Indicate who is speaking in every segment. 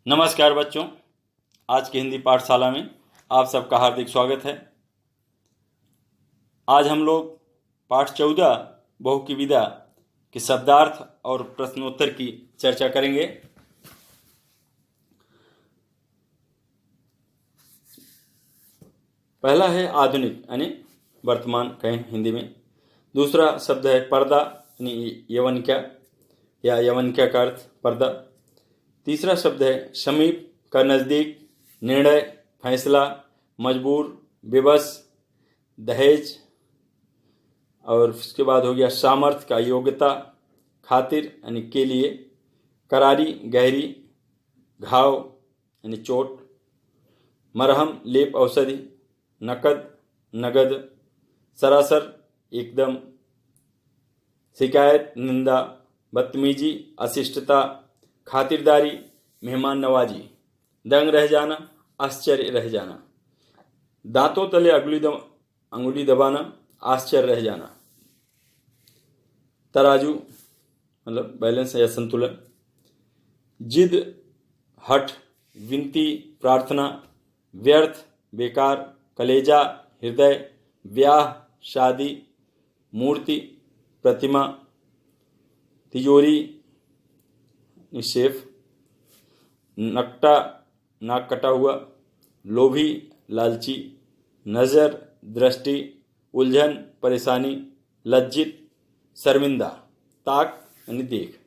Speaker 1: नमस्कार बच्चों, आज की हिंदी पाठशाला में आप सबका हार्दिक स्वागत है। आज हम लोग पाठ 14 बहू की विदा के शब्दार्थ और प्रश्नोत्तर की चर्चा करेंगे। पहला है आधुनिक यानी वर्तमान कहें हिंदी में। दूसरा शब्द है पर्दा यानी यवनिका या यवनिका का अर्थ पर्दा। तीसरा शब्द है समीप का नज़दीक, निर्णय, फैसला, मजबूर, विवश, दहेज। और उसके बाद हो गया सामर्थ्य का योग्यता, खातिर यानी के लिए, करारी गहरी, घाव यानी चोट, मरहम लेप औषधि, नकद नगद, सरासर एकदम, शिकायत निंदा, बदतमीजी अशिष्टता, खातिरदारी मेहमान नवाजी, दंग रह जाना आश्चर्य रह जाना, दांतों तले अंगुली दबाना आश्चर्य रह जाना, तराजू मतलब बैलेंस या संतुलन, जिद हठ, विनती प्रार्थना, व्यर्थ बेकार, कलेजा हृदय, ब्याह शादी, मूर्ति प्रतिमा, तिजोरी सेफ, नकटा नाक कटा हुआ, लोभी लालची, नज़र दृष्टि, उलझन परेशानी, लज्जित शर्मिंदा, ताक यानी देख।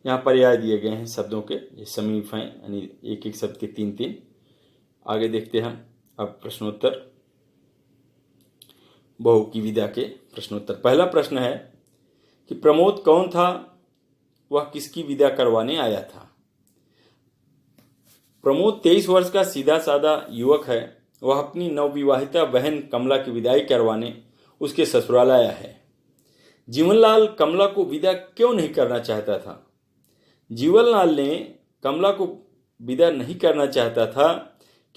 Speaker 1: यहाँ पर्याय दिए गए हैं शब्दों के, ये समीप हैं यानी एक एक शब्द के तीन तीन। आगे देखते हैं अब प्रश्नोत्तर, बहू की विदा के प्रश्नोत्तर। पहला प्रश्न है कि प्रमोद कौन था, वह किसकी विदा करवाने आया था। प्रमोद 23 वर्ष का सीधा साधा युवक है। वह अपनी नवविवाहिता बहन कमला की विदाई करवाने उसके ससुराल आया है। जीवनलाल कमला को विदा क्यों नहीं करना चाहता था। जीवनलाल ने कमला को विदा नहीं करना चाहता था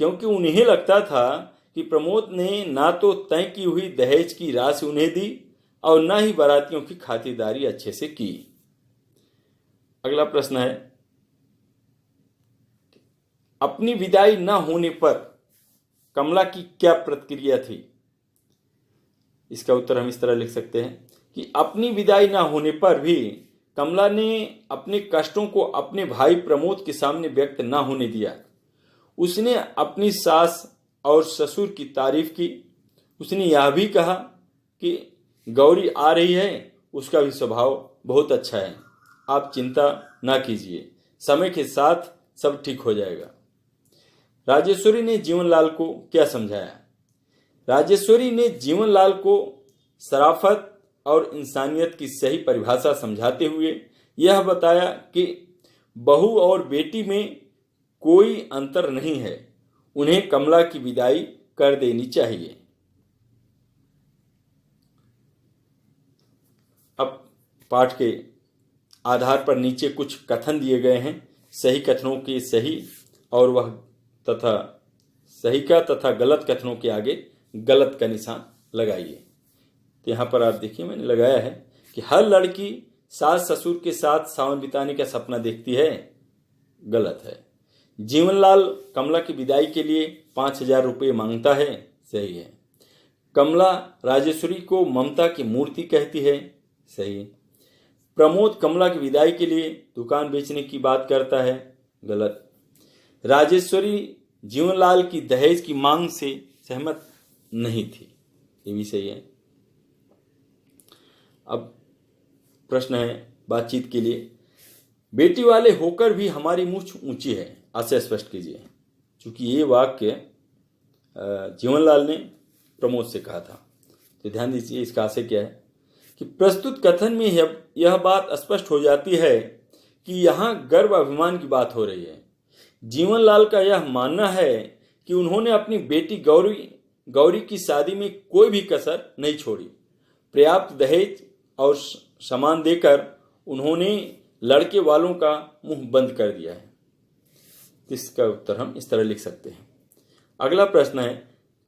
Speaker 1: क्योंकि उन्हें लगता था कि प्रमोद ने ना तो तय की हुई दहेज की राशि उन्हें दी और ना ही बारातियों की खातिरदारी अच्छे से की। अगला प्रश्न है, अपनी विदाई न होने पर कमला की क्या प्रतिक्रिया थी। इसका उत्तर हम इस तरह लिख सकते हैं कि अपनी विदाई न होने पर भी कमला ने अपने कष्टों को अपने भाई प्रमोद के सामने व्यक्त न होने दिया। उसने अपनी सास और ससुर की तारीफ की। उसने यह भी कहा कि गौरी आ रही है, उसका भी स्वभाव बहुत अच्छा है, आप चिंता ना कीजिए, समय के साथ सब ठीक हो जाएगा। राजेश्वरी ने जीवनलाल को क्या समझाया। राजेश्वरी ने जीवनलाल को शराफत और इंसानियत की सही परिभाषा समझाते हुए यह बताया कि बहू और बेटी में कोई अंतर नहीं है, उन्हें कमला की विदाई कर देनी चाहिए। अब पाठ के आधार पर नीचे कुछ कथन दिए गए हैं। सही कथनों के सही और वह तथा सही का तथा गलत कथनों के आगे गलत का निशान लगाइए। तो यहाँ पर आप देखिए मैंने लगाया है कि हर लड़की सास ससुर के साथ सावन बिताने का सपना देखती है, गलत है। जीवनलाल कमला की विदाई के लिए 5,000 रुपये मांगता है, सही है। कमला राजेश्वरी को ममता की मूर्ति कहती है, सही। प्रमोद कमला की विदाई के लिए दुकान बेचने की बात करता है, गलत। राजेश्वरी जीवनलाल की दहेज की मांग से सहमत नहीं थी, ये भी सही है। अब प्रश्न है बातचीत के लिए, बेटी वाले होकर भी हमारी मूंछ ऊंची है, आशय स्पष्ट कीजिए। चूंकि ये वाक्य जीवनलाल ने प्रमोद से कहा था, तो ध्यान दीजिए इसका आशय क्या है कि प्रस्तुत कथन में यह बात स्पष्ट हो जाती है कि यहाँ गर्व अभिमान की बात हो रही है। जीवनलाल का यह मानना है कि उन्होंने अपनी बेटी गौरी की शादी में कोई भी कसर नहीं छोड़ी। पर्याप्त दहेज और सामान देकर उन्होंने लड़के वालों का मुंह बंद कर दिया है। इसका उत्तर हम इस तरह लिख सकते हैं। अगला प्रश्न है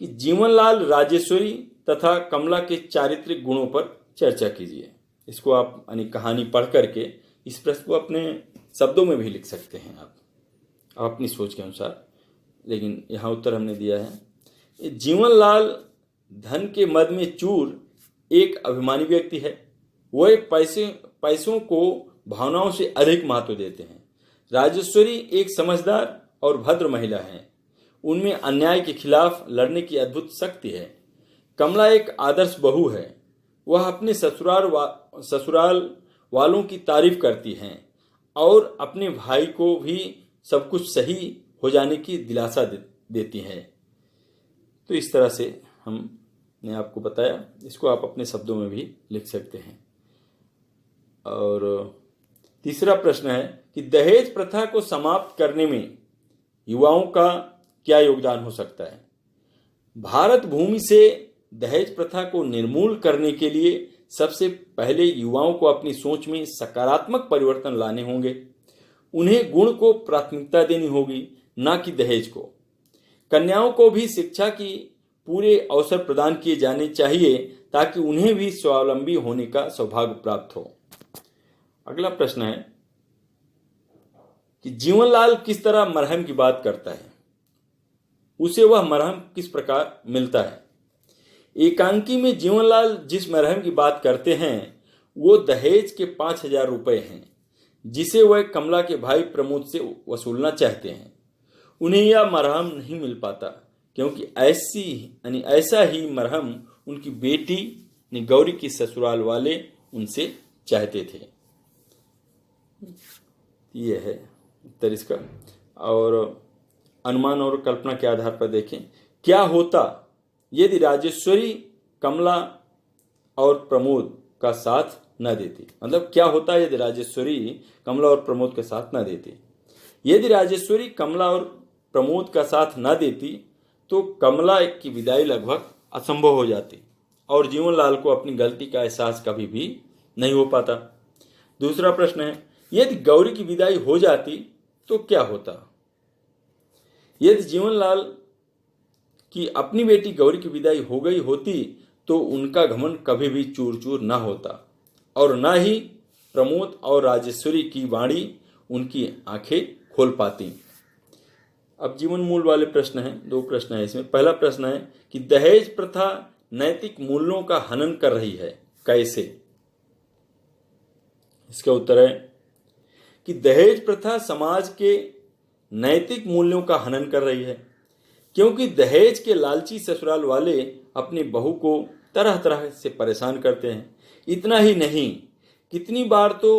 Speaker 1: कि जीवनलाल राजेश्वरी तथा कमला के चारित्रिक गुणों पर चर्चा कीजिए। इसको आप कहानी पढ़ करके इस प्रश्न को अपने शब्दों में भी लिख सकते हैं आप। अपनी सोच के अनुसार, लेकिन यहाँ उत्तर हमने दिया है। जीवनलाल धन के मद में चूर एक अभिमानी व्यक्ति है। वह पैसों को भावनाओं से अधिक महत्व देते हैं। राजेश्वरी एक समझदार और भद्र महिला है। उनमें अन्याय के खिलाफ लड़ने की अद्भुत शक्ति है। कमला एक आदर्श बहू है। वह अपने ससुराल वालों की तारीफ करती हैं और अपने भाई को भी सब कुछ सही हो जाने की दिलासा देती हैं। तो इस तरह से हमने आपको बताया। इसको आप अपने शब्दों में भी लिख सकते हैं। और तीसरा प्रश्न है कि दहेज प्रथा को समाप्त करने में युवाओं का क्या योगदान हो सकता है। भारत भूमि से दहेज प्रथा को निर्मूल करने के लिए सबसे पहले युवाओं को अपनी सोच में सकारात्मक परिवर्तन लाने होंगे। उन्हें गुण को प्राथमिकता देनी होगी, ना कि दहेज को। कन्याओं को भी शिक्षा की पूरे अवसर प्रदान किए जाने चाहिए ताकि उन्हें भी स्वावलंबी होने का सौभाग्य प्राप्त हो। अगला प्रश्न है कि जीवनलाल किस तरह मरहम की बात करता है। उसे वह मरहम किस प्रकार मिलता है। एकांकी में जीवनलाल जिस मरहम की बात करते हैं वो दहेज के 5,000 रुपए हैं, जिसे वह कमला के भाई प्रमोद से वसूलना चाहते हैं। उन्हें यह मरहम नहीं मिल पाता क्योंकि ऐसा ही मरहम उनकी बेटी गौरी की ससुराल वाले उनसे चाहते थे। ये है उत्तर इसका। और अनुमान और कल्पना के आधार पर देखें, क्या होता यदि राजेश्वरी कमला और प्रमोद का साथ न देती। मतलब क्या होता यदि राजेश्वरी कमला और प्रमोद का साथ न देती। यदि राजेश्वरी कमला और प्रमोद का साथ न देती तो कमला की विदाई लगभग असंभव हो जाती और जीवनलाल को अपनी गलती का एहसास कभी भी नहीं हो पाता। दूसरा प्रश्न है, यदि गौरी की विदाई हो जाती तो क्या होता। यदि जीवनलाल की अपनी बेटी गौरी की विदाई हो गई होती तो उनका घमंड कभी भी चूर चूर न होता और न ही प्रमोद और राजेश्वरी की वाणी उनकी आंखें खोल पाती। अब जीवन मूल वाले प्रश्न हैं। 2 प्रश्न है इसमें। पहला प्रश्न है कि दहेज प्रथा नैतिक मूल्यों का हनन कर रही है, कैसे। इसका उत्तर है कि दहेज प्रथा समाज के नैतिक मूल्यों का हनन कर रही है, क्योंकि दहेज के लालची ससुराल वाले अपनी बहू को तरह तरह से परेशान करते हैं। इतना ही नहीं, कितनी बार तो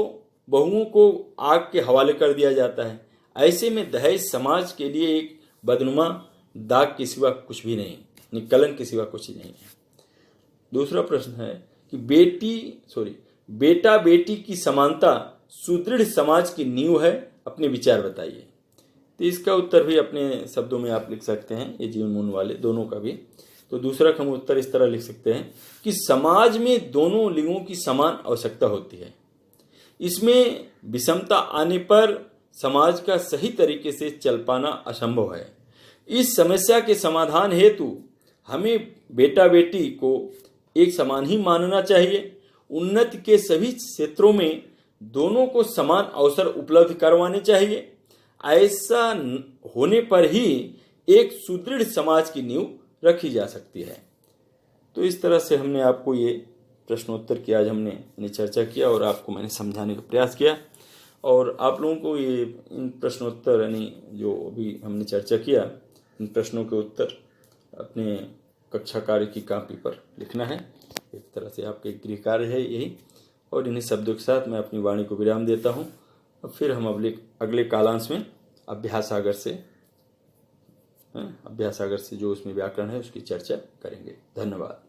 Speaker 1: बहुओं को आग के हवाले कर दिया जाता है। ऐसे में दहेज समाज के लिए एक बदनुमा दाग के सिवा कुछ भी नहीं, कलंक के सिवा कुछ ही नहीं है। दूसरा प्रश्न है कि बेटा बेटी की समानता सुदृढ़ समाज की नींव है, अपने विचार बताइए। तो इसका उत्तर भी अपने शब्दों में आप लिख सकते हैं, ये जीवन मूल वाले दोनों का भी। तो दूसरा हम उत्तर इस तरह लिख सकते हैं कि समाज में दोनों लिंगों की समान आवश्यकता होती है। इसमें विषमता आने पर समाज का सही तरीके से चल पाना असंभव है। इस समस्या के समाधान हेतु हमें बेटा बेटी को एक समान ही मानना चाहिए। उन्नति के सभी क्षेत्रों में दोनों को समान अवसर उपलब्ध करवाने चाहिए। ऐसा होने पर ही एक सुदृढ़ समाज की नींव रखी जा सकती है। तो इस तरह से हमने आपको ये प्रश्नोत्तर की आज हमने चर्चा किया और आपको मैंने समझाने का प्रयास किया। और आप लोगों को ये इन प्रश्नोत्तर यानी जो अभी हमने चर्चा किया, इन प्रश्नों के उत्तर अपने कक्षा कार्य की कॉपी पर लिखना है। एक तरह से आपके गृह कार्य है यही। और इन्हीं शब्दों के साथ मैं अपनी वाणी को विराम देता हूँ। और फिर हम अगले कालांश में अभ्यास सागर से जो उसमें व्याकरण है उसकी चर्चा करेंगे। धन्यवाद।